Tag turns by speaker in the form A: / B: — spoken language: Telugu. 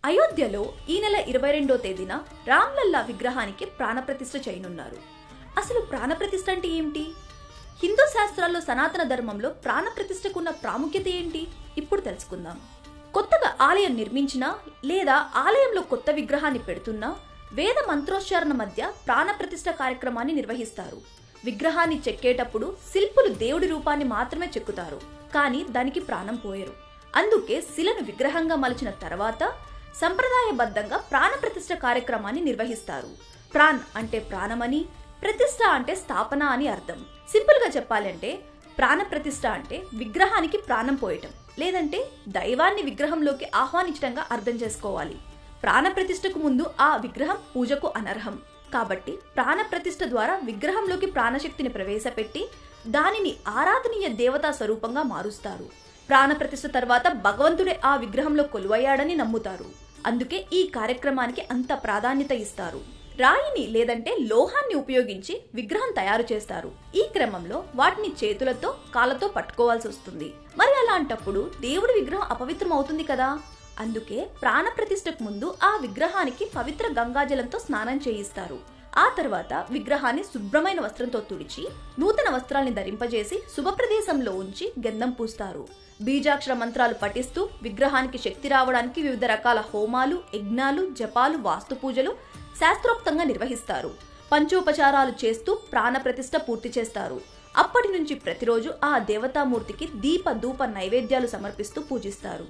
A: అయోధ్యలో ఈ నెల 22వ తేదీన రామ్లల్లా విగ్రహానికి ప్రాణప్రతిష్ఠ చేయనున్నారు. అసలు ప్రాణప్రతిష్ఠ అంటే ఏమిటి? హిందూ శాస్త్రాల్లో సనాతన ధర్మంలో ప్రాణప్రతిష్ఠకున్న ప్రాముఖ్యత ఏంటి? ఇప్పుడు తెలుసుకుందాం. కొత్తగా ఆలయం నిర్మించినా లేదా ఆలయంలో కొత్త విగ్రహాన్ని పెడుతున్నా వేద మంత్రోచ్చారణ మధ్య ప్రాణప్రతిష్ఠ కార్యక్రమాన్ని నిర్వహిస్తారు. విగ్రహాన్ని చెక్కేటప్పుడు శిల్పులు దేవుడి రూపాన్ని మాత్రమే చెక్కుతారు, కానీ దానికి ప్రాణం పోయరు. అందుకే శిలను విగ్రహంగా మలిచిన తర్వాత సంప్రదాయబద్ధంగా ప్రాణప్రతిష్ఠ కార్యక్రమాన్ని నిర్వహిస్తారు. ప్రాణ్ అంటే ప్రాణమని, ప్రతిష్ఠ అంటే స్థాపన అని అర్థం. సింపుల్ గా చెప్పాలంటే ప్రాణప్రతిష్ఠ అంటే విగ్రహానికి ప్రాణం పోయటం, లేదంటే దైవాన్ని విగ్రహంలోకి ఆహ్వానించడంగా అర్థం చేసుకోవాలి. ప్రాణప్రతిష్ఠకు ముందు ఆ విగ్రహం పూజకు అనర్హం. కాబట్టి ప్రాణప్రతిష్ఠ ద్వారా విగ్రహంలోకి ప్రాణశక్తిని ప్రవేశపెట్టి దానిని ఆరాధనీయ దేవతా స్వరూపంగా మారుస్తారు. ప్రాణప్రతిష్ఠ తర్వాత భగవంతుడే ఆ విగ్రహంలో కొలువయ్యాడని నమ్ముతారు. అందుకే ఈ కార్యక్రమానికి అంత ప్రాధాన్యత ఇస్తారు. రాయిని లేదంటే లోహాన్ని ఉపయోగించి విగ్రహం తయారు చేస్తారు. ఈ క్రమంలో వాటిని చేతులతో కాళ్ళతో పట్టుకోవాల్సి వస్తుంది. మరి అలాంటప్పుడు దేవుడి విగ్రహం అపవిత్రం అవుతుంది కదా. అందుకే ప్రాణప్రతిష్ఠకు ముందు ఆ విగ్రహానికి పవిత్ర గంగాజలంతో స్నానం చేయిస్తారు. ఆ తర్వాత విగ్రహాన్ని శుభ్రమైన వస్త్రంతో తుడిచి నూతన వస్త్రాల్ని ధరింపజేసి శుభప్రదేశంలో ఉంచి గంధం పూస్తారు. బీజాక్షర మంత్రాలు పఠిస్తూ విగ్రహానికి శక్తి రావడానికి వివిధ రకాల హోమాలు, యజ్ఞాలు, జపాలు, వాస్తు పూజలు శాస్త్రోక్తంగా నిర్వహిస్తారు. పంచోపచారాలు చేస్తూ ప్రాణప్రతిష్ఠ పూర్తి చేస్తారు. అప్పటి నుంచి ప్రతిరోజు ఆ దేవతామూర్తికి దీప ధూప నైవేద్యాలు సమర్పిస్తూ పూజిస్తారు.